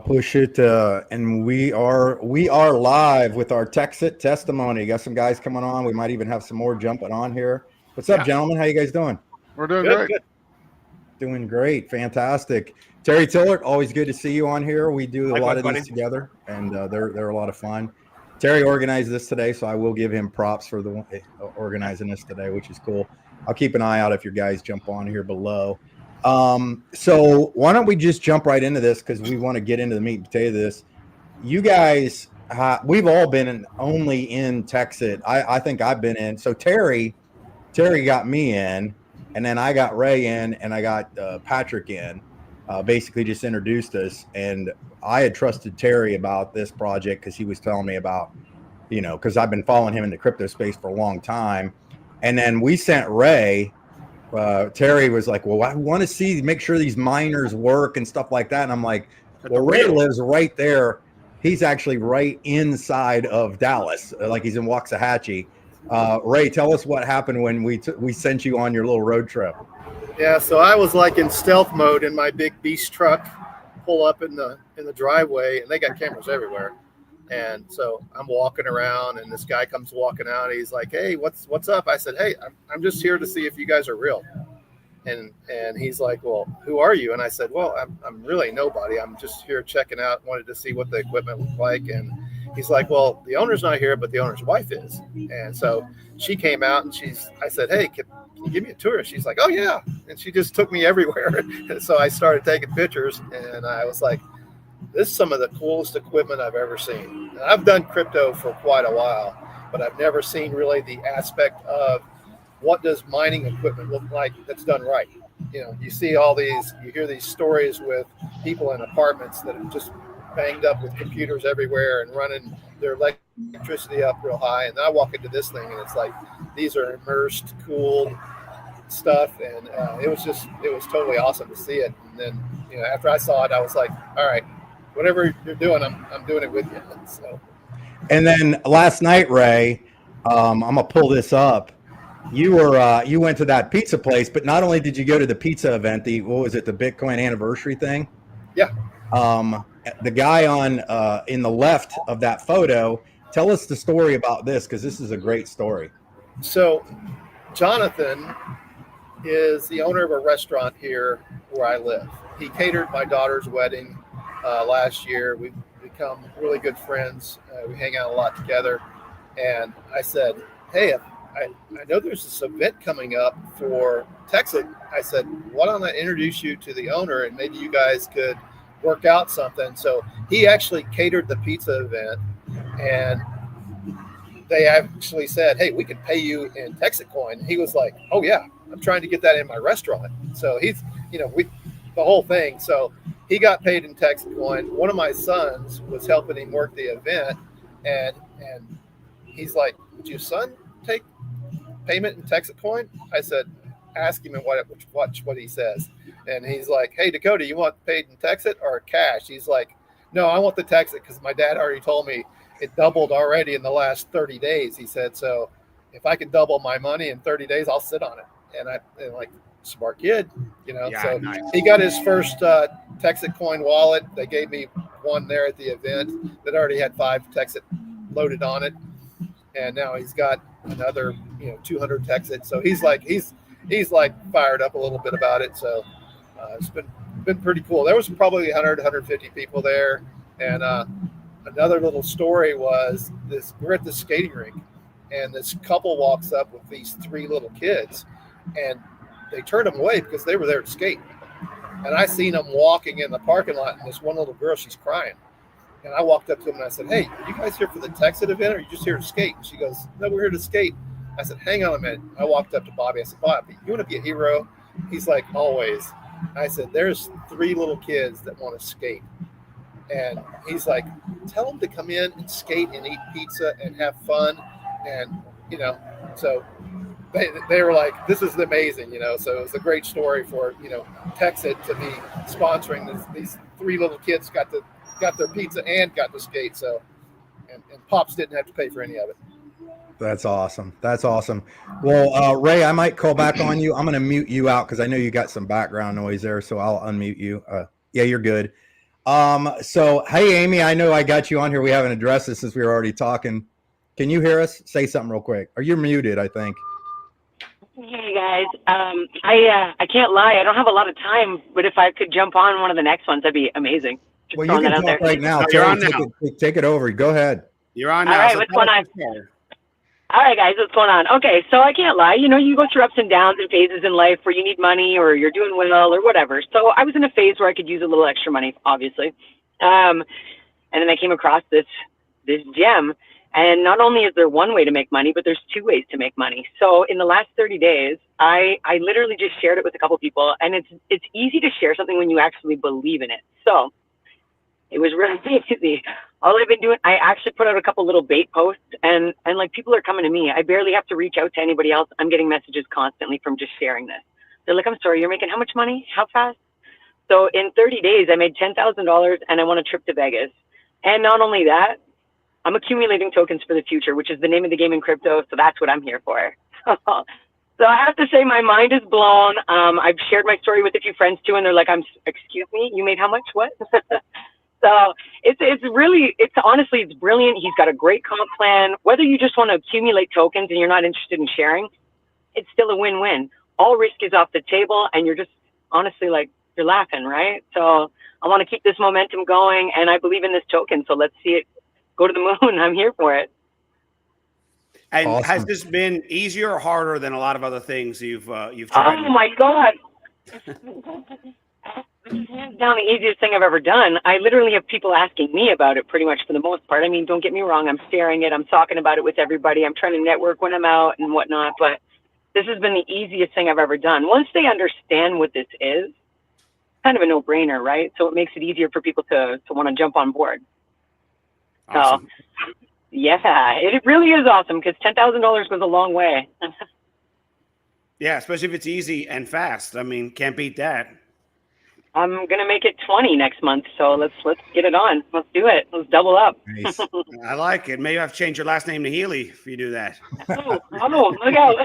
Push it, and we are live with our Texit testimony. Got some guys coming on. We might even have some more jumping on here. What's up, gentlemen? How you guys doing? We're doing great. Good. Doing great, fantastic. Terry Tillert, always good to see you on here. We do a lot of these together, and they're a lot of fun. Terry organized this today, so I will give him props for the organizing this today, which is cool. I'll keep an eye out if your guys jump on here below. So why don't we just jump right into this, because we want to get into the meat and potato of this. You guys, we've all been only in Texit. I think I've been in. So Terry got me in, and then I got Ray in, and I got Patrick in. Basically just introduced us, and I had trusted Terry about this project because he was telling me about, because I've been following him in the crypto space for a long time. And then we sent Ray. Terry was like, well, I want to make sure these miners work and stuff like that. And I'm like, well, Ray lives right there. He's actually right inside of Dallas, like he's in Waxahachie. Ray, tell us what happened when we sent you on your little road trip. Yeah, so I was like in stealth mode in my big beast truck, pull up in the driveway, and they got cameras everywhere. And so I'm walking around, and this guy comes walking out. He's like, "Hey, what's up?" I said, "Hey, I'm just here to see if you guys are real." And he's like, "Well, who are you?" And I said, "Well, I'm really nobody. I'm just here checking out. Wanted to see what the equipment looked like." And he's like, "Well, the owner's not here, but the owner's wife is." And so she came out, and I said, "Hey, can you give me a tour?" She's like, "Oh yeah," and she just took me everywhere. And so I started taking pictures, and I was like, this is some of the coolest equipment I've ever seen. And I've done crypto for quite a while, but I've never seen really the aspect of what does mining equipment look like that's done right. You see you hear these stories with people in apartments that are just banged up with computers everywhere and running their electricity up real high. And I walk into this thing, and it's like, these are immersed, cooled stuff. And it was totally awesome to see it. And then, after I saw it, I was like, all right, whatever you're doing, I'm doing it with you. So, and then last night, Ray, I'm gonna pull this up. You went to that pizza place, but not only did you go to the pizza event, the Bitcoin anniversary thing? Yeah. The guy on in the left of that photo, tell us the story about this, because this is a great story. So, Jonathan is the owner of a restaurant here where I live. He catered my daughter's wedding last year. We've become really good friends. We hang out a lot together. And I said, hey, I know there's this event coming up for Texit. I said, why don't I introduce you to the owner, and maybe you guys could work out something. So he actually catered the pizza event, and they actually said, hey, we could pay you in TexitCoin. He was like, oh yeah, I'm trying to get that in my restaurant. So he's, the whole thing. So he got paid in TexitCoin. One of my sons was helping him work the event, and he's like, would your son take payment in TexitCoin? I said, ask him and watch what he says. And he's like, hey, Dakota, you want paid in Texit or cash? He's like, no, I want the Texit, because my dad already told me it doubled already in the last 30 days. He said, so if I can double my money in 30 days, I'll sit on it. And like, smart kid, Yeah, so nice. He got his first TexitCoin wallet. They gave me one there at the event that already had 5 Texit loaded on it. And now he's got another, 200 Texit. So he's like fired up a little bit about it. So it's been pretty cool. There was probably 100, 150 people there. And another little story was we're at the skating rink, and this couple walks up with these 3 little kids, and they turned them away because they were there to skate. And I seen them walking in the parking lot, and this one little girl, she's crying. And I walked up to them and I said, hey, are you guys here for the Texit event, or are you just here to skate? And she goes, no, we're here to skate. I said, hang on a minute. I walked up to Bobby. I said, Bobby, you want to be a hero? He's like, always. I said, there's 3 little kids that want to skate. And he's like, tell them to come in and skate and eat pizza and have fun. And, so they were like, this is amazing, So it was a great story for, Texit to be sponsoring these 3 little kids got their pizza and got to skate. So, and Pops didn't have to pay for any of it. That's awesome. That's awesome. Well, Ray, I might call back on you. I'm going to mute you out because I know you got some background noise there, so I'll unmute you. Yeah, you're good. So, hey, Amy, I know I got you on here. We haven't addressed this since we were already talking. Can you hear us? Say something real quick. Or you're muted, I think. Hey guys, I can't lie. I don't have a lot of time, but if I could jump on one of the next ones, that'd be amazing. Just Well, you throwing can that out talk there. right now. No, Terry, you're on now. take it over. Go ahead. You're on All now. right, So what's going on? share. All right, guys, what's going on? Okay, so I can't lie. You know, you go through ups and downs and phases in life where you need money or you're doing well or whatever. So I was in a phase where I could use a little extra money, obviously. And then I came across this gem. And not only is there one way to make money, but there's two ways to make money. So in the last 30 days, I literally just shared it with a couple people. And it's easy to share something when you actually believe in it. So it was really easy. All I've been doing, I actually put out a couple little bait posts and like people are coming to me. I barely have to reach out to anybody else. I'm getting messages constantly from just sharing this. They're like, I'm sorry, you're making how much money? How fast? So in 30 days, I made $10,000 and I won a trip to Vegas. And not only that, I'm accumulating tokens for the future, which is the name of the game in crypto. So that's what I'm here for. So I have to say my mind is blown. I've shared my story with a few friends too, and they're like, excuse me, you made how much? What? So it's honestly, it's brilliant. He's got a great comp plan. Whether you just want to accumulate tokens and you're not interested in sharing, it's still a win-win. All risk is off the table and you're just honestly like, you're laughing, right? So I want to keep this momentum going and I believe in this token. So let's see it go to the moon. I'm here for it. And Awesome. has this been easier or harder than a lot of other things you've tried? Oh my God. Hands down the easiest thing I've ever done. I literally have people asking me about it pretty much for the most part. I mean, don't get me wrong. I'm sharing it. I'm talking about it with everybody. I'm trying to network when I'm out and whatnot. But this has been the easiest thing I've ever done. Once they understand what this is, kind of a no-brainer, right? So it makes it easier for people to want to jump on board. Awesome. So, yeah, it really is awesome because $10,000 goes a long way. Yeah, especially if it's easy and fast. I mean, can't beat that. I'm gonna make it 20 next month, so let's get it on. Let's do it. Let's double up. Nice. I like it. Maybe I have to change your last name to Healy if you do that. Oh, look out!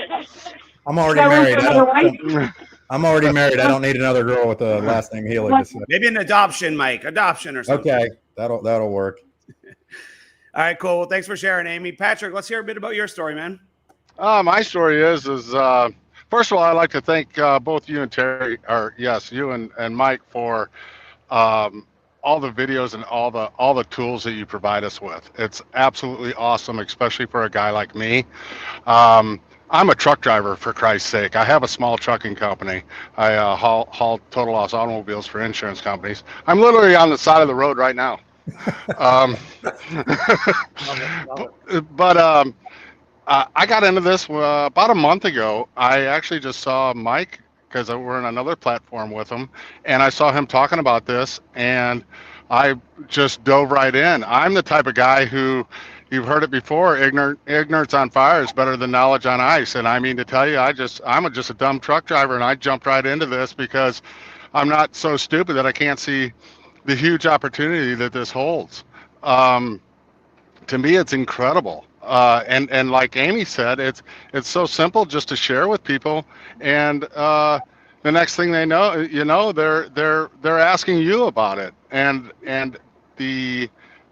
I'm already married. I'm already married. I don't need another girl with a last name Healy. Maybe an adoption, Mike. Adoption or something. Okay, that'll work. All right, cool. Well, thanks for sharing, Amy. Patrick, let's hear a bit about your story, man. My story is first of all, I'd like to thank both you and Terry, or yes, you and Mike for all the videos and all the tools that you provide us with. It's absolutely awesome, especially for a guy like me. I'm a truck driver, for Christ's sake. I have a small trucking company. I haul total loss automobiles for insurance companies. I'm literally on the side of the road right now. But I got into this about a month ago. I actually just saw Mike because we're in another platform with him, and I saw him talking about this, and I just dove right in. I'm the type of guy who, you've heard it before, ignorance on fire is better than knowledge on ice. And I mean to tell you, I'm just a dumb truck driver, and I jumped right into this because I'm not so stupid that I can't see the huge opportunity that this holds. To me, it's incredible. And like Amy said, it's so simple just to share with people, and the next thing they know, they're asking you about it, and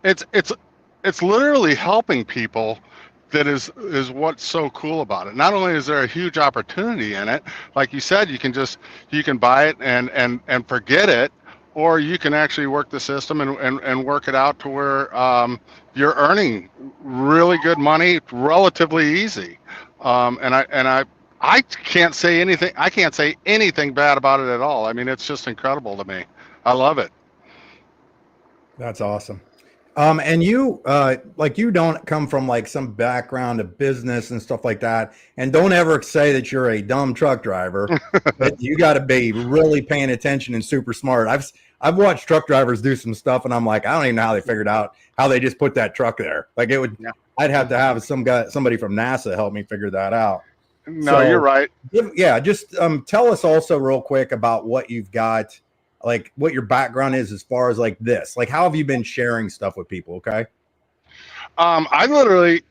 it's literally helping people. That is what's so cool about it. Not only is there a huge opportunity in it, like you said, you can buy it and forget it, or you can actually work the system and work it out to where you're earning really good money relatively easy. And I can't say anything. I can't say anything bad about it at all. I mean, it's just incredible to me. I love it. That's awesome. And you, like, you don't come from like some background of business and stuff like that. And don't ever say that you're a dumb truck driver. But you got to be really paying attention and super smart. I've watched truck drivers do some stuff, and I'm like, I don't even know how they figured out how they just put that truck there. Like it would, I'd have to have somebody from NASA help me figure that out. No, So, you're right. Yeah, just tell us also real quick about what you've got. Like what your background is as far as like this, like how have you been sharing stuff with people? Okay. I literally,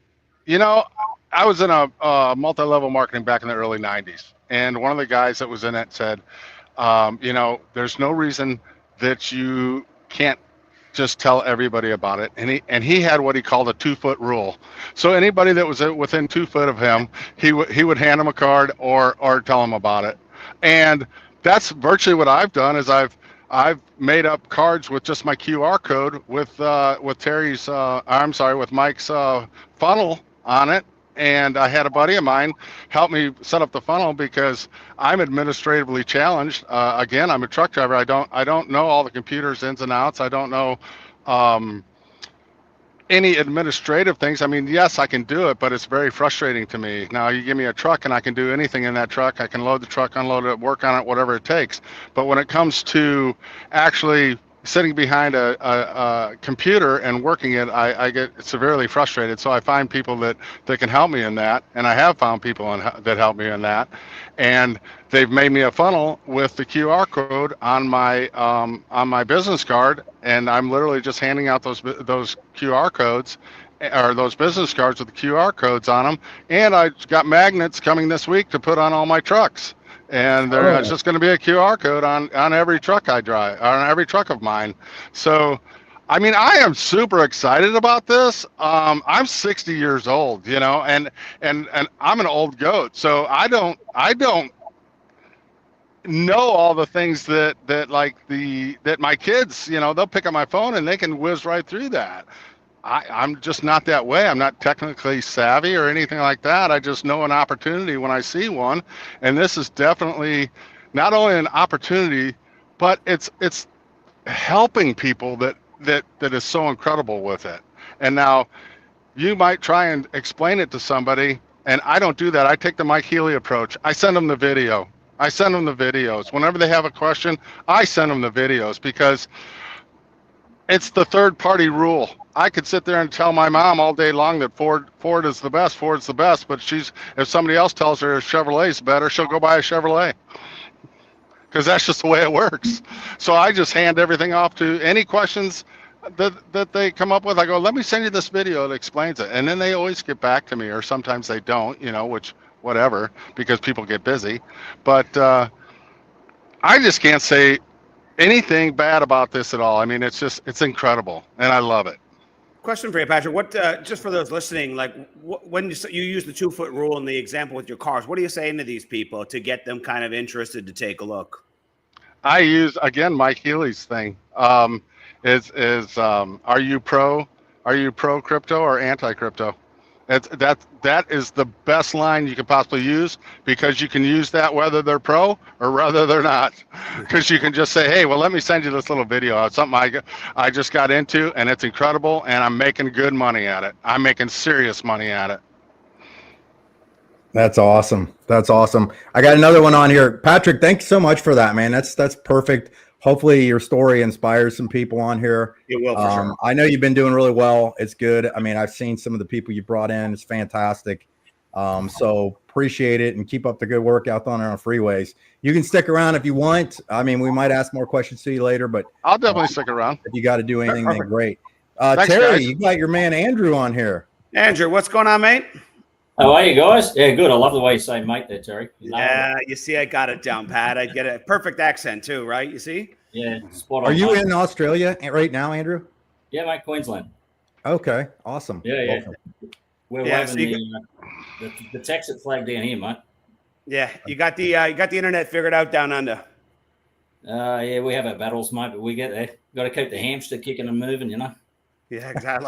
I was in a multi-level marketing back in the early 90s. And one of the guys that was in it said, there's no reason that you can't just tell everybody about it. And he had what he called a 2-foot rule. So anybody that was within 2 foot of him, he would hand them a card or tell them about it. And that's virtually what I've done. Is I've made up cards with just my QR code with with Mike's funnel on it. And I had a buddy of mine help me set up the funnel because I'm administratively challenged. Again, I'm a truck driver. I don't know all the computers ins and outs. I don't know any administrative things. I mean, yes, I can do it, but it's very frustrating to me. Now, you give me a truck and I can do anything in that truck. I can load the truck, unload it, work on it, whatever it takes. But when it comes to actually sitting behind a computer and working it, I get severely frustrated. So I find people that can help me in that, and I have found people that help me in that, and they've made me a funnel with the QR code on my business card, and I'm literally just handing out those QR codes or those business cards with the QR codes on them, and I got magnets coming this week to put on all my trucks. And there's just going to be a QR code on every truck I drive, on every truck of mine. So, I mean, I am super excited about this. I'm 60 years old, you know, and I'm an old goat. So I don't know all the things that my kids, you know, they'll pick up my phone and they can whiz right through that. I'm just not that way. I'm not technically savvy or anything like that. I just know an opportunity when I see one. And this is definitely not only an opportunity, but it's helping people that is so incredible with it. And now you might try and explain it to somebody, and I don't do that. I take the Mike Healy approach. I send them the video. I send them the videos. Whenever they have a question, I send them the videos because it's the third party rule. I could sit there and tell my mom all day long that Ford is the best, Ford's the best, but if somebody else tells her Chevrolet's better, she'll go buy a Chevrolet. Because that's just the way it works. So I just hand everything off to any questions that they come up with. I go, let me send you this video that explains it. And then they always get back to me, or sometimes they don't, you know, which whatever, because people get busy. But I just can't say anything bad about this at all. I mean, it's incredible, and I love it. Question for you, Patrick. What just for those listening, like when you use the 2 foot rule in the example with your cars, what are you saying to these people to get them kind of interested to take a look? I use again Mike Healy's thing. Are you pro crypto or anti crypto? That is the best line you could possibly use, because you can use that whether they're pro or whether they're not, because you can just say, hey, well, let me send you this little video. It's something I just got into, and it's incredible, and I'm making good money at it. I'm making serious money at it. That's awesome. That's awesome. I got another one on here. Patrick, thanks so much for that, man. That's perfect. Hopefully your story inspires some people on here. It will, for sure. I know you've been doing really well. It's good. I mean, I've seen some of the people you brought in. It's fantastic. So appreciate it, and keep up the good work out on our freeways. You can stick around if you want. I mean, we might ask more questions to you later, but I'll definitely stick around. If you got to do anything, then great. Thanks, Terry, guys. you got your man Andrew on here. Andrew, what's going on, mate? How are you guys? Yeah, good. I love the way you say mate there, Terry. Yeah, you see, I got it down, Pat. I get a perfect accent too, right? You see? Yeah, spot on. Are you in Australia right now, Andrew? Yeah, mate, Queensland. Okay, awesome. Yeah. Awesome. We're waving the Texit flag down here, mate. Yeah, you got the internet figured out down under. Yeah, we have our battles, mate, but we get there. Got to keep the hamster kicking and moving, you know. Yeah, exactly.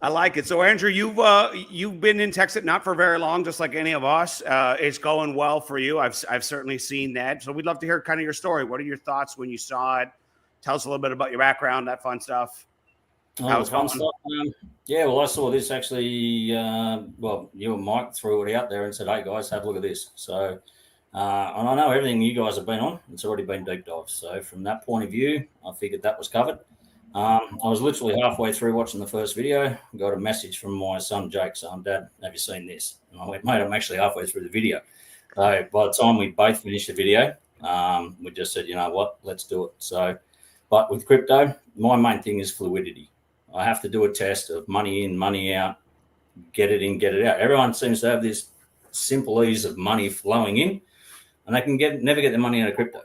I like it. So, Andrew, you've been in Texit not for very long, just like any of us. It's going well for you. I've certainly seen that. So we'd love to hear kind of your story. What are your thoughts when you saw it? Tell us a little bit about your background, that fun stuff. Fun stuff. Yeah, well, I saw this actually. Well, you and Mike threw it out there and said, "Hey guys, have a look at this." So, and I know everything you guys have been on. It's already been deep dive. So, from that point of view, I figured that was covered. I was literally halfway through watching the first video, got a message from my son Jake saying, "Dad, have you seen this?" And I went, "Mate, I'm actually halfway through the video." So by the time we both finished the video, we just said, "You know what, let's do it." So, but with crypto, my main thing is fluidity. I have to do a test of money in, money out, get it in, get it out. Everyone seems to have this simple ease of money flowing in, and they can never get their money out of crypto.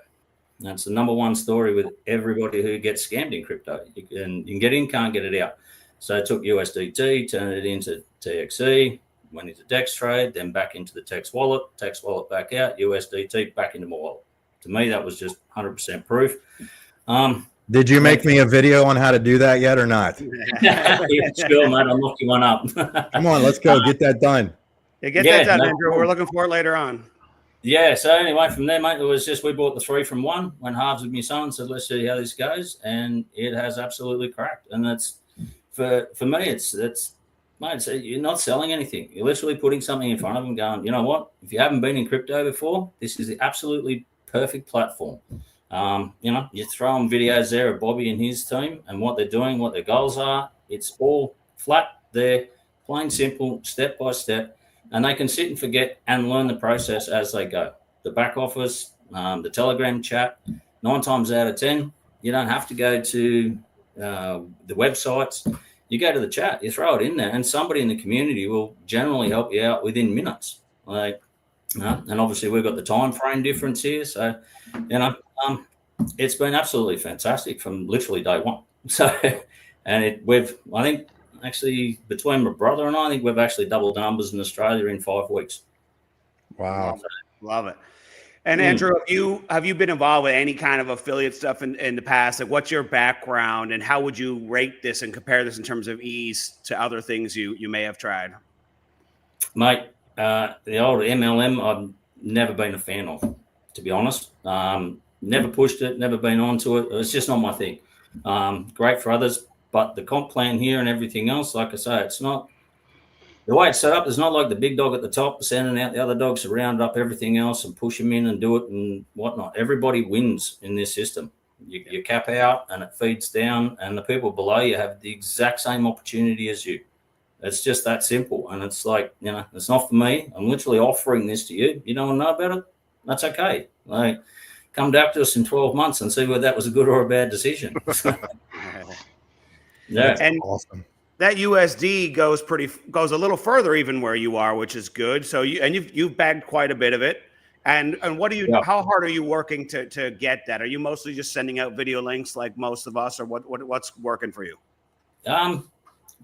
That's the number one story with everybody who gets scammed in crypto. You can get in, can't get it out. So I took USDT, turned it into TXE, went into Dextrade, then back into the Tex wallet back out, USDT back into my wallet. To me, that was just 100% proof. Did you make me a video on how to do that yet or not? Yeah, sure, mate. I'll knock you one up. Come on, let's go. Get that done. Yeah, get that done, Andrew. We're looking for it later on. Yeah, so anyway, from there, mate, it was just we bought the 3 from 1, went halves with my son, said, let's see how this goes. And it has absolutely cracked. And that's, for me, it's mate, you're not selling anything. You're literally putting something in front of them going, you know what? If you haven't been in crypto before, this is the absolutely perfect platform. You throw on videos there of Bobby and his team and what they're doing, what their goals are. It's all flat there, plain simple, step by step. And they can sit and forget and learn the process as they go. The back office, the Telegram chat, 9 times out of 10, you don't have to go to the websites. You go to the chat, you throw it in there, and somebody in the community will generally help you out within minutes. And obviously we've got the time frame difference here. So, it's been absolutely fantastic from literally day one. So, and I think, actually, between my brother and I think we've actually doubled the numbers in Australia in 5 weeks. Wow. Love it. And Andrew, have you been involved with any kind of affiliate stuff in the past? Like, what's your background and how would you rate this and compare this in terms of ease to other things you may have tried? Mate, the old MLM, I've never been a fan of, to be honest. Never pushed it, never been onto it. It's just not my thing. Great for others. But the comp plan here and everything else, like I say, it's not the way it's set up. It's not like the big dog at the top sending out the other dogs to round up everything else and push them in and do it and whatnot. Everybody wins in this system. You cap out and it feeds down, and the people below you have the exact same opportunity as you. It's just that simple. And it's like, it's not for me. I'm literally offering this to you. You don't want to know about it? That's okay. Like, come back to us in 12 months and see whether that was a good or a bad decision. Yeah, and awesome. That USD goes a little further even where you are, which is good. So you've bagged quite a bit of it. And what do you? Yeah. How hard are you working to get that? Are you mostly just sending out video links like most of us, or what's working for you?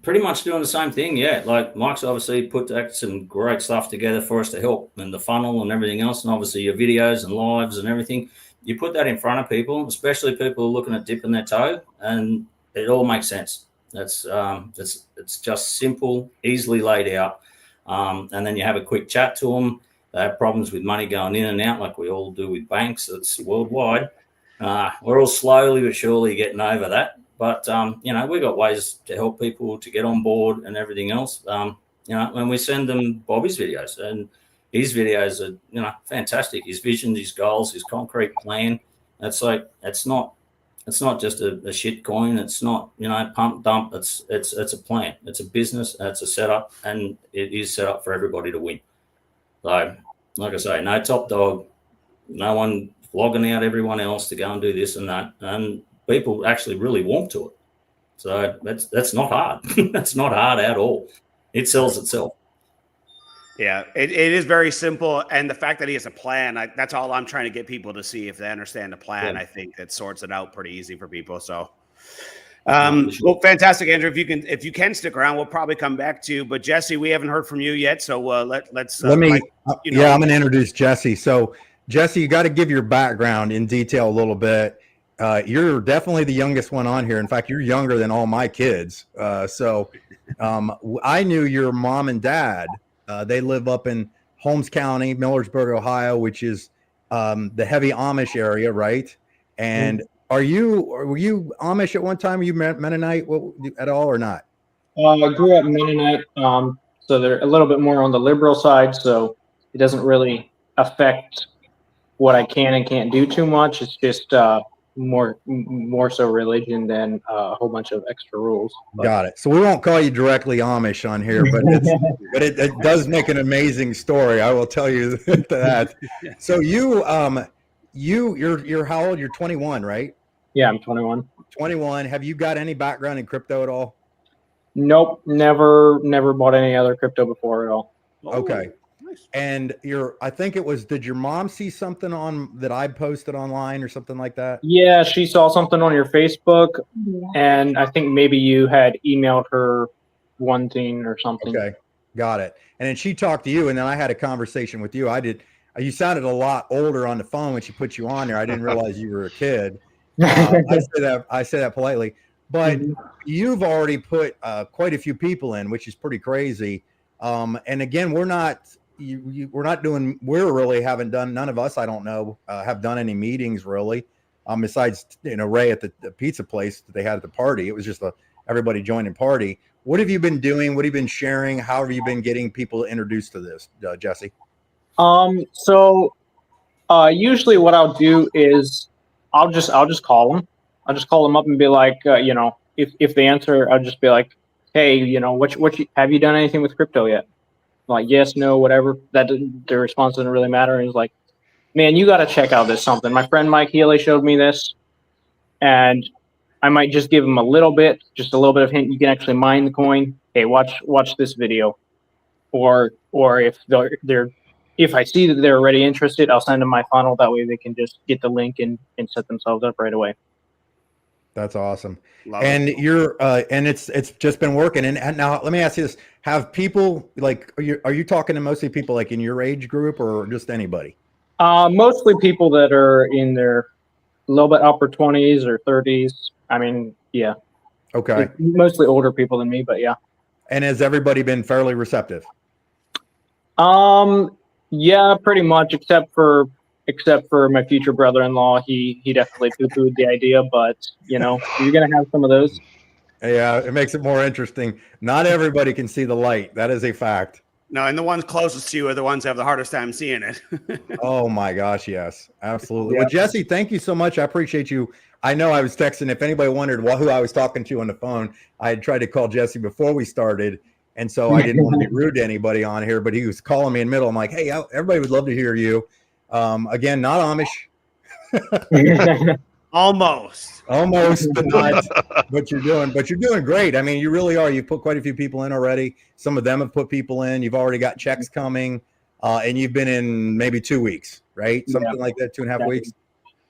Pretty much doing the same thing. Yeah, like Mike's obviously put some great stuff together for us to help, and the funnel and everything else, and obviously your videos and lives and everything. You put that in front of people, especially people looking at dipping their toe, and it all makes sense. It's just simple, easily laid out. And then you have a quick chat to them. They have problems with money going in and out like we all do with banks. It's worldwide. We're all slowly but surely getting over that. But, we've got ways to help people to get on board and everything else. When we send them Bobby's videos, and his videos are, fantastic. His vision, his goals, his concrete plan. It's not just a shit coin. It's not, pump dump. It's a plan. It's a business. It's a setup, and it is set up for everybody to win. So, like I say, no top dog, no one flogging out everyone else to go and do this and that, and people actually really want to it. So that's not hard. That's not hard at all. It sells itself. Yeah, it is very simple, and the fact that he has a plan, that's all I'm trying to get people to see. If they understand the plan, I think that sorts it out pretty easy for people. So, well, fantastic, Andrew. If you can stick around, we'll probably come back to you. But Jesse, we haven't heard from you yet, so let's. I'm going to introduce Jesse. So, Jesse, you got to give your background in detail a little bit. You're definitely the youngest one on here. In fact, you're younger than all my kids. I knew your mom and dad. They live up in Holmes County, Millersburg, Ohio, which is the heavy Amish area, right? And were you Amish at one time? Were you Mennonite at all or not? I grew up Mennonite, so they're a little bit more on the liberal side, so it doesn't really affect what I can and can't do too much. It's just more so religion than a whole bunch of extra rules. Got it. So we won't call you directly Amish on here, but it does make an amazing story. I will tell you that. So you're how old? You're 21, right? Yeah, I'm 21. 21. Have you got any background in crypto at all? Nope, never bought any other crypto before at all. Okay. Nice. And I think it was, did your mom see something on that I posted online or something like that? Yeah, she saw something on your Facebook, and I think maybe you had emailed her one thing or something. Okay, got it. And then she talked to you, and then I had a conversation with you. You sounded a lot older on the phone when she put you on there. I didn't realize you were a kid. I say that politely, but you've already put quite a few people in, which is pretty crazy. And again, we really haven't done, none of us, I don't know, have done any meetings really, besides, Ray at the pizza place that they had at the party. It was just everybody joining party. What have you been doing? What have you been sharing? How have you been getting people introduced to this, Jesse? So usually what I'll do is I'll just call them. I'll just call them up and be like, if they answer, I'll just be like, hey, have you done anything with crypto yet? Like, yes, no, whatever. That the response doesn't really matter. It's like, man, you got to check out this something. My friend Mike Healy showed me this, and I might just give him just a little bit of hint. You can actually mine the coin. Hey, watch this video, or if I see that they're already interested, I'll send them my funnel. That way they can just get the link and set themselves up right away. That's awesome. And it's just been working. And now let me ask you this. Have people are you talking to mostly people like in your age group or just anybody? Mostly people that are in their a little bit upper 20s or 30s. I mean, yeah. Okay. It's mostly older people than me, but yeah. And has everybody been fairly receptive? Yeah, pretty much, except for my future brother-in-law. He definitely poo-pooed the idea, but you're gonna have some of those. Yeah, it makes it more interesting. Not everybody can see the light. That is a fact. No, and the ones closest to you are the ones that have the hardest time seeing it. Oh my gosh, yes, absolutely. Yeah. Well, Jesse, thank you so much. I appreciate you. I know I was texting. If anybody wondered who I was talking to on the phone, I had tried to call Jesse before we started, and so I didn't want to be rude to anybody on here. But he was calling me in the middle. I'm like, hey, everybody would love to hear you. Again, not Amish. Almost, but not. But you're doing great. I mean, you really are. You've put quite a few people in already. Some of them have put people in. You've already got checks coming, and you've been in maybe 2 weeks, right? Something like that, 2.5 weeks.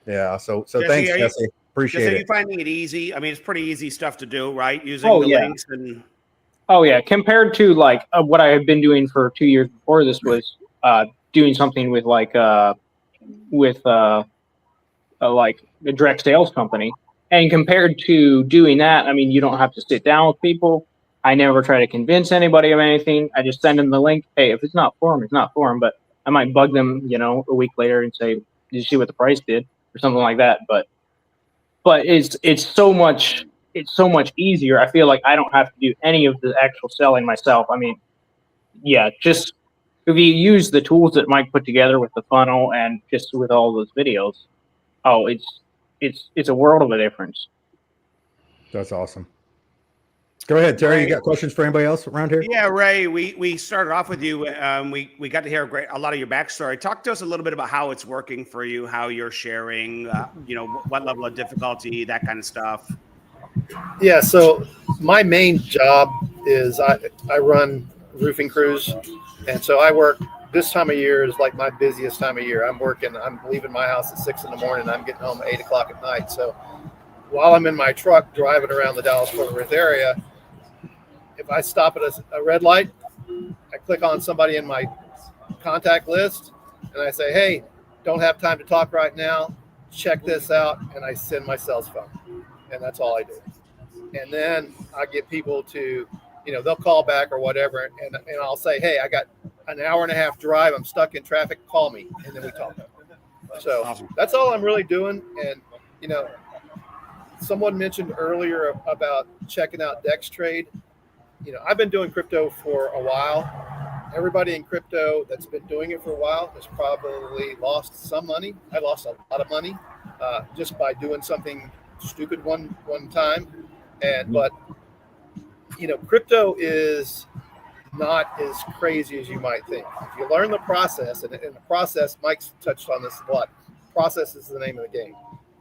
Yeah. So Jesse, thanks, Jesse. Appreciate it. Are you finding it easy? I mean, it's pretty easy stuff to do, right? Using the links and. Oh yeah, compared to what I had been doing for 2 years before this was doing something with a direct sales company. And compared to doing that, I mean, you don't have to sit down with people. I never try to convince anybody of anything. I just send them the link. Hey, if it's not for them, it's not for them. But I might bug them, a week later and say, "Did you see what the price did?" or something like that. But it's so much easier. I feel like I don't have to do any of the actual selling myself. I mean, yeah, just if you use the tools that Mike put together with the funnel and just with all those videos, it's a world of a difference. That's awesome. Go ahead, Terry. You got questions for anybody else around here? Yeah, Ray, we started off with you. We got to hear a lot of your backstory. Talk to us a little bit about how it's working for you, how you're sharing, what level of difficulty, that kind of stuff. Yeah, so my main job is I run roofing crews, and so I work. This time of year is like my busiest time of year. I'm leaving my house at 6 a.m. I'm getting home at 8 o'clock at night. So while I'm in my truck driving around the Dallas-Fort Worth area, if I stop at a red light, I click on somebody in my contact list and I say, hey, don't have time to talk right now. Check this out. And I send my cell phone. And that's all I do. And then I get people to, they'll call back or whatever. And I'll say, hey, I got an hour and a half drive. I'm stuck in traffic. Call me. And then we talk. So awesome. That's all I'm really doing. And, someone mentioned earlier about checking out DexTrade. I've been doing crypto for a while. Everybody in crypto that's been doing it for a while has probably lost some money. I lost a lot of money just by doing something stupid one time. But crypto is not as crazy as you might think. If you learn the process, and the process, Mike's touched on this a lot. Process is the name of the game.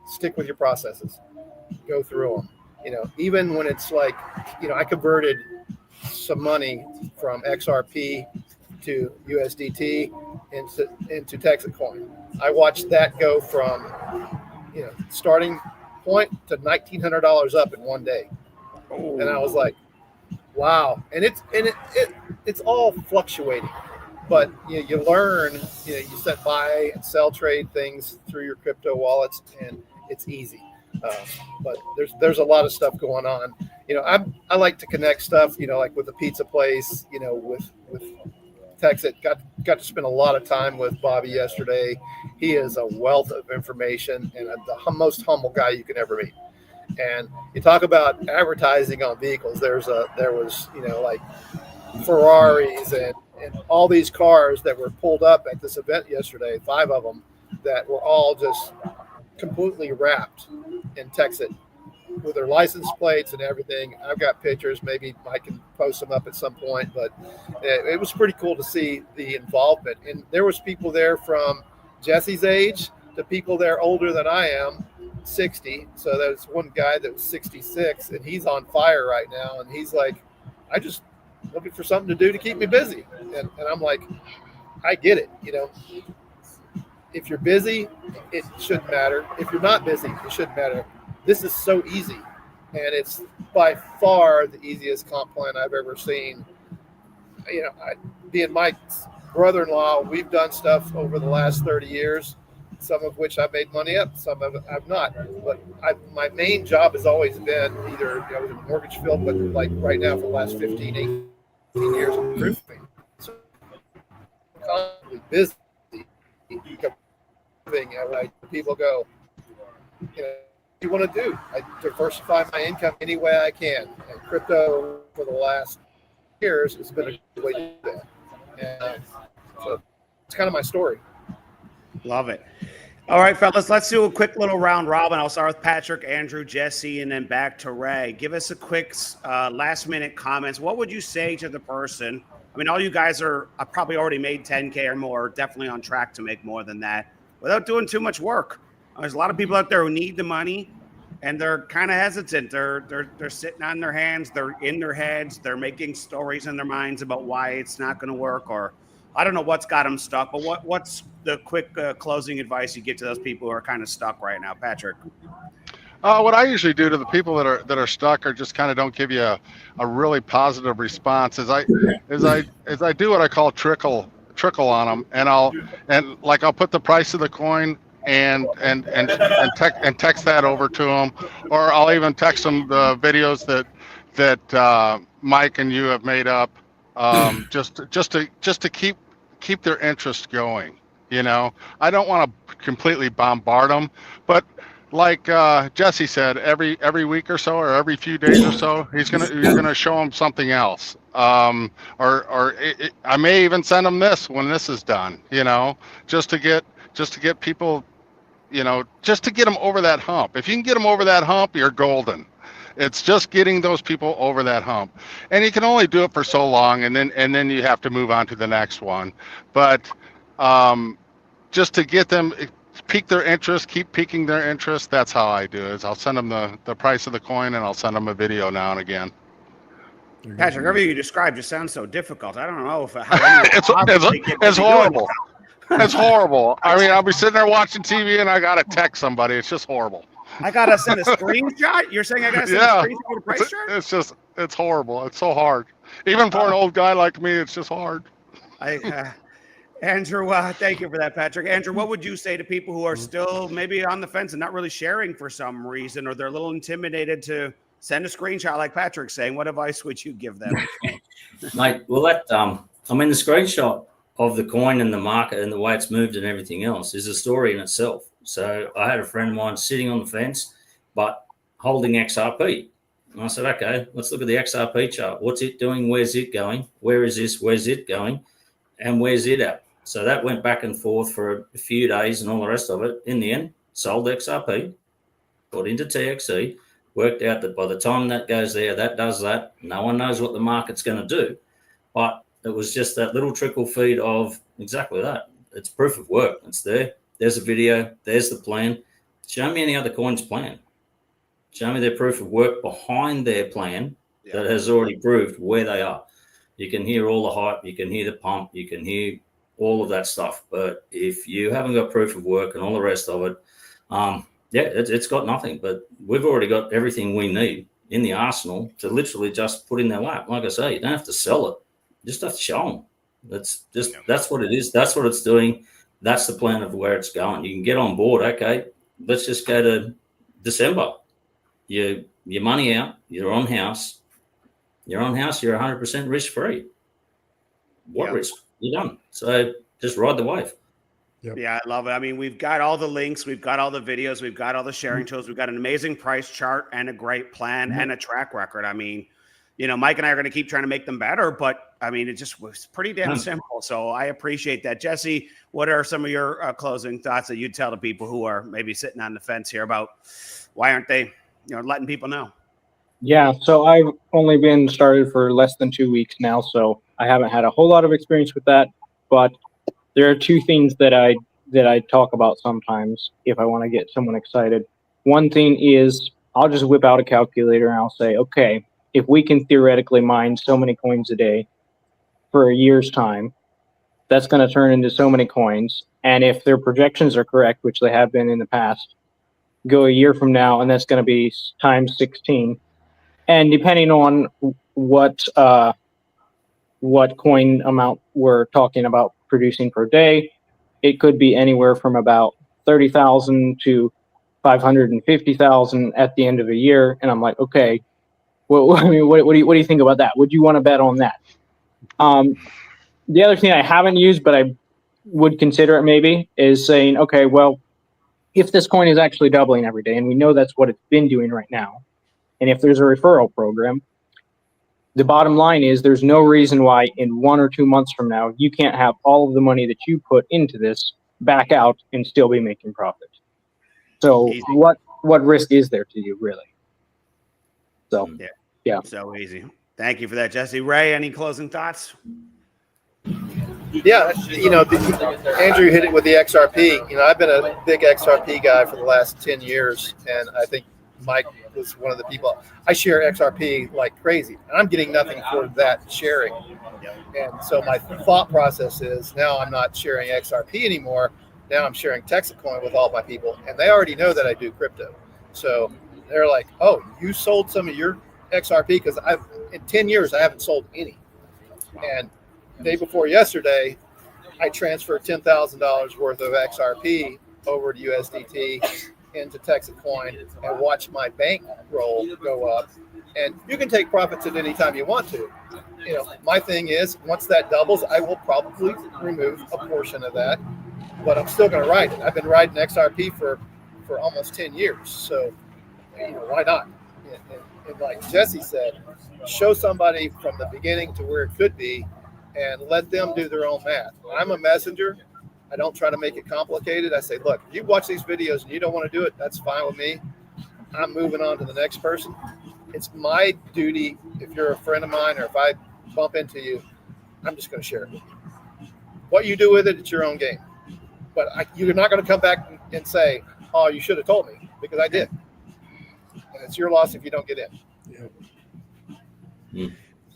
Stick with your processes. Go through them. Even when it's like, I converted some money from XRP into USDT, into TexitCoin. I watched that go from, starting point to $1,900 up in one day, and I was like, wow. And it's all fluctuating, but you learn. You set buy and sell trade things through your crypto wallets, and it's easy. But there's a lot of stuff going on. I like to connect stuff. Like with the pizza place. With Texit. Got to spend a lot of time with Bobby yesterday. He is a wealth of information and the most humble guy you can ever meet. And you talk about advertising on vehicles. There was like Ferraris and all these cars that were pulled up at this event yesterday, 5 of them, that were all just completely wrapped in Texit with their license plates and everything. I've got pictures. Maybe I can post them up at some point, but it was pretty cool to see the involvement. And there was people there from Jesse's age to people there older than I am, 60. So there's one guy that was 66, and he's on fire right now. And he's like, I just looking for something to do to keep me busy. And I'm like, I get it. If you're busy, it shouldn't matter. If you're not busy, it shouldn't matter. This is so easy, and it's by far the easiest comp plan I've ever seen. Being Mike's brother-in-law, we've done stuff over the last 30 years, some of which I've made money up, some of it I've not. But my main job has always been either in the mortgage field, but like right now for the last 15, 18 years, I'm roofing. So constantly busy. People go, you want to do? I diversify my income any way I can, and crypto for the last years has been a good way to do that. And so it's kind of my story. Love it. All right, fellas, let's do a quick little round robin. I'll start with Patrick, Andrew, Jesse, and then back to Ray. Give us a quick last minute comments. What would you say to the person? I mean, all you guys are probably already made 10K or more, definitely on track to make more than that without doing too much work. There's a lot of people out there who need the money, and they're kind of hesitant. They're sitting on their hands. They're in their heads. They're making stories in their minds about why it's not going to work, or I don't know what's got them stuck. But what's the quick closing advice you give to those people who are kind of stuck right now, Patrick? What I usually do to the people that are stuck or just kind of don't give you a really positive response is I do what I call trickle on them, and I'll put the price of the coin and text that over to them, or I'll even text them the videos that Mike and you have made up, just to keep their interest going. I don't want to completely bombard them, but like Jesse said, every week or so, or every few days or so, you're gonna show them something else, I may even send them this when this is done, just to get people. Just to get them over that hump. If you can get them over that hump, you're golden. It's just getting those people over that hump, and you can only do it for so long, and then you have to move on to the next one. But just to get them, pique their interest, keep piquing their interest. That's how I do it. Is I'll send them the price of the coin, and I'll send them a video now and again. Patrick, everything you described just sounds so difficult. I don't know if it's horrible. It's horrible. I mean, I'll be sitting there watching TV and I gotta text somebody. It's just horrible. I gotta send a screenshot. You're saying I gotta send a screenshot of the price chart? It's horrible. It's so hard. Even for an old guy like me, it's just hard. Andrew, thank you for that, Patrick. Andrew, what would you say to people who are still maybe on the fence and not really sharing for some reason, or they're a little intimidated to send a screenshot like Patrick's saying? What advice would you give them? Mate, well, the screenshot of the coin and the market and the way it's moved and everything else is a story in itself. So I had a friend of mine sitting on the fence, but holding XRP. And I said, okay, let's look at the XRP chart. What's it doing? Where's it going? Where is this? Where's it going? And where's it at? So that went back and forth for a few days and all the rest of it. In the end, sold XRP, got into TXC, worked out that by the time that goes there, that does that. No one knows what the market's going to do. But it was just that little trickle feed of exactly that. It's proof of work. It's there. There's a video. There's the plan. Show me any other coin's plan. Show me their proof of work behind their plan that has already proved where they are. You can hear all the hype, you can hear the pump, you can hear all of that stuff. But if you haven't got proof of work and all the rest of it, it's got nothing. But we've already got everything we need in the arsenal to literally just put in their lap. Like I say, you don't have to sell it. You just have to show them. That's what it is. That's what it's doing. That's the plan of where it's going. You can get on board. Okay, let's just go to December. Your money out. You're on house. You're 100% risk free. What risk? You're done. So just ride the wave. Yep. Yeah, I love it. I mean, we've got all the links, we've got all the videos, we've got all the sharing tools, we've got an amazing price chart and a great plan and a track record. I mean, you know, Mike and I are going to keep trying to make them better, but I mean, it just was pretty damn simple. So I appreciate that. Jesse, what are some of your closing thoughts that you'd tell to people who are maybe sitting on the fence here about why aren't they, letting people know? Yeah, so I've only been started for less than 2 weeks now, so I haven't had a whole lot of experience with that. But there are two things that I talk about sometimes if I want to get someone excited. One thing is I'll just whip out a calculator and I'll say, okay, if we can theoretically mine so many coins a day for a year's time, that's going to turn into so many coins. And if their projections are correct, which they have been in the past, go a year from now, and that's going to be times 16. And depending on what coin amount we're talking about producing per day, it could be anywhere from about 30,000 to 550,000 at the end of a year. And I'm like, okay, well, I mean, what do you think about that? Would you want to bet on that? The other thing I haven't used, but I would consider it maybe, is saying, okay, well, if this coin is actually doubling every day, and we know that's what it's been doing right now, and if there's a referral program, the bottom line is there's no reason why in 1 or 2 months from now, you can't have all of the money that you put into this back out and still be making profit. So easy. What risk is there to you, really? So, yeah. So easy. Thank you for that, Jesse. Ray, any closing thoughts? Yeah, Andrew hit it with the XRP. I've been a big XRP guy for the last 10 years, and I think Mike was one of the people. I share XRP like crazy, and I'm getting nothing for that sharing. And so my thought process is now I'm not sharing XRP anymore. Now I'm sharing TexitCoin with all my people, and they already know that I do crypto. So they're like, "Oh, you sold some of your XRP?" Because in 10 years I haven't sold any. And the day before yesterday, I transferred $10,000 worth of XRP over to USDT into TexitCoin and watch my bankroll go up. And you can take profits at any time you want to. My thing is, once that doubles, I will probably remove a portion of that, but I'm still going to ride it. I've been riding XRP for almost 10 years. So, why not? And like Jesse said, show somebody from the beginning to where it could be and let them do their own math. I'm a messenger. I don't try to make it complicated. I say, look, you watch these videos and you don't want to do it, that's fine with me. I'm moving on to the next person. It's my duty, if you're a friend of mine or if I bump into you, I'm just going to share it. What you do with it, it's your own game. But you're not going to come back and say, oh, you should have told me, because I did. And it's your loss if you don't get in. Yeah.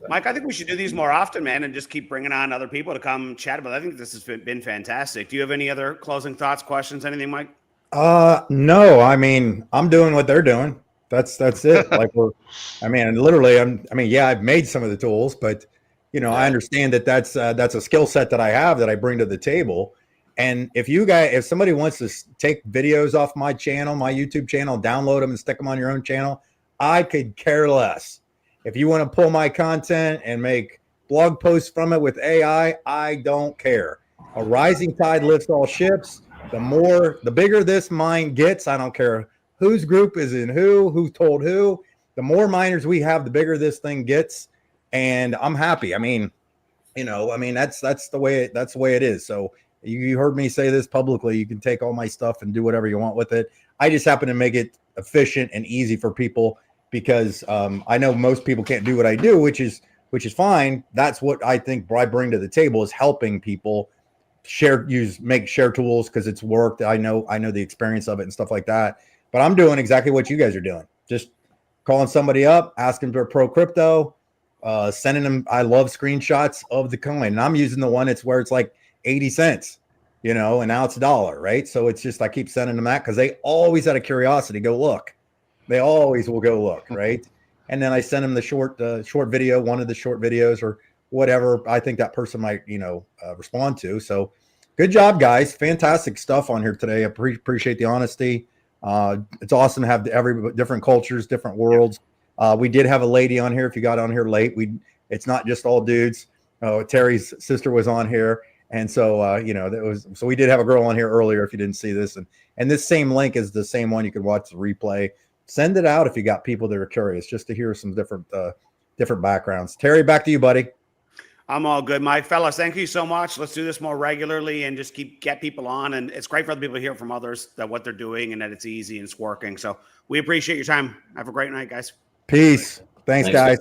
Mike, I think we should do these more often, man, and just keep bringing on other people to come chat about it. I think this has been fantastic. Do you have any other closing thoughts, questions, anything, Mike? No, I mean, I'm doing what they're doing. That's it. Like literally, I've made some of the tools, but I understand that that's a skill set that I have that I bring to the table. And if somebody wants to take videos off my channel, my YouTube channel, download them and stick them on your own channel, I could care less. If you want to pull my content and make blog posts from it with AI, I don't care. A rising tide lifts all ships. The bigger this mine gets, I don't care whose group is in who told who. The more miners we have, the bigger this thing gets. And I'm happy. That's the way it is. So you heard me say this publicly. You can take all my stuff and do whatever you want with it. I just happen to make it efficient and easy for people, because I know most people can't do what I do, which is fine. That's what I think I bring to the table, is helping people make share tools, because it's worked. I know the experience of it and stuff like that. But I'm doing exactly what you guys are doing. Just calling somebody up, asking for pro crypto, sending them. I love screenshots of the coin, and I'm using the one that's where it's like 80 cents, you know, and now it's $1, right? So it's just I keep sending them that because they always out of curiosity go look. They always will go look, right? And then I send them the short video, one of the short videos or whatever I think that person might, you know, respond to. So good job, guys. Fantastic stuff on here today. I appreciate the honesty. It's awesome to have every different cultures, different worlds. We did have a lady on here. If you got on here late, it's not just all dudes. Terry's sister was on here. And so, you know, so we did have a girl on here earlier if you didn't see this. And this same link is the same one. You could watch the replay. Send it out if you got people that are curious, just to hear some different backgrounds. Terry, back to you, buddy. I'm all good, Mike. Fellas, thank you so much. Let's do this more regularly and just get people on. And it's great for other people to hear from others that what they're doing and that it's easy and it's working. So we appreciate your time. Have a great night, guys. Peace. Thanks, guys.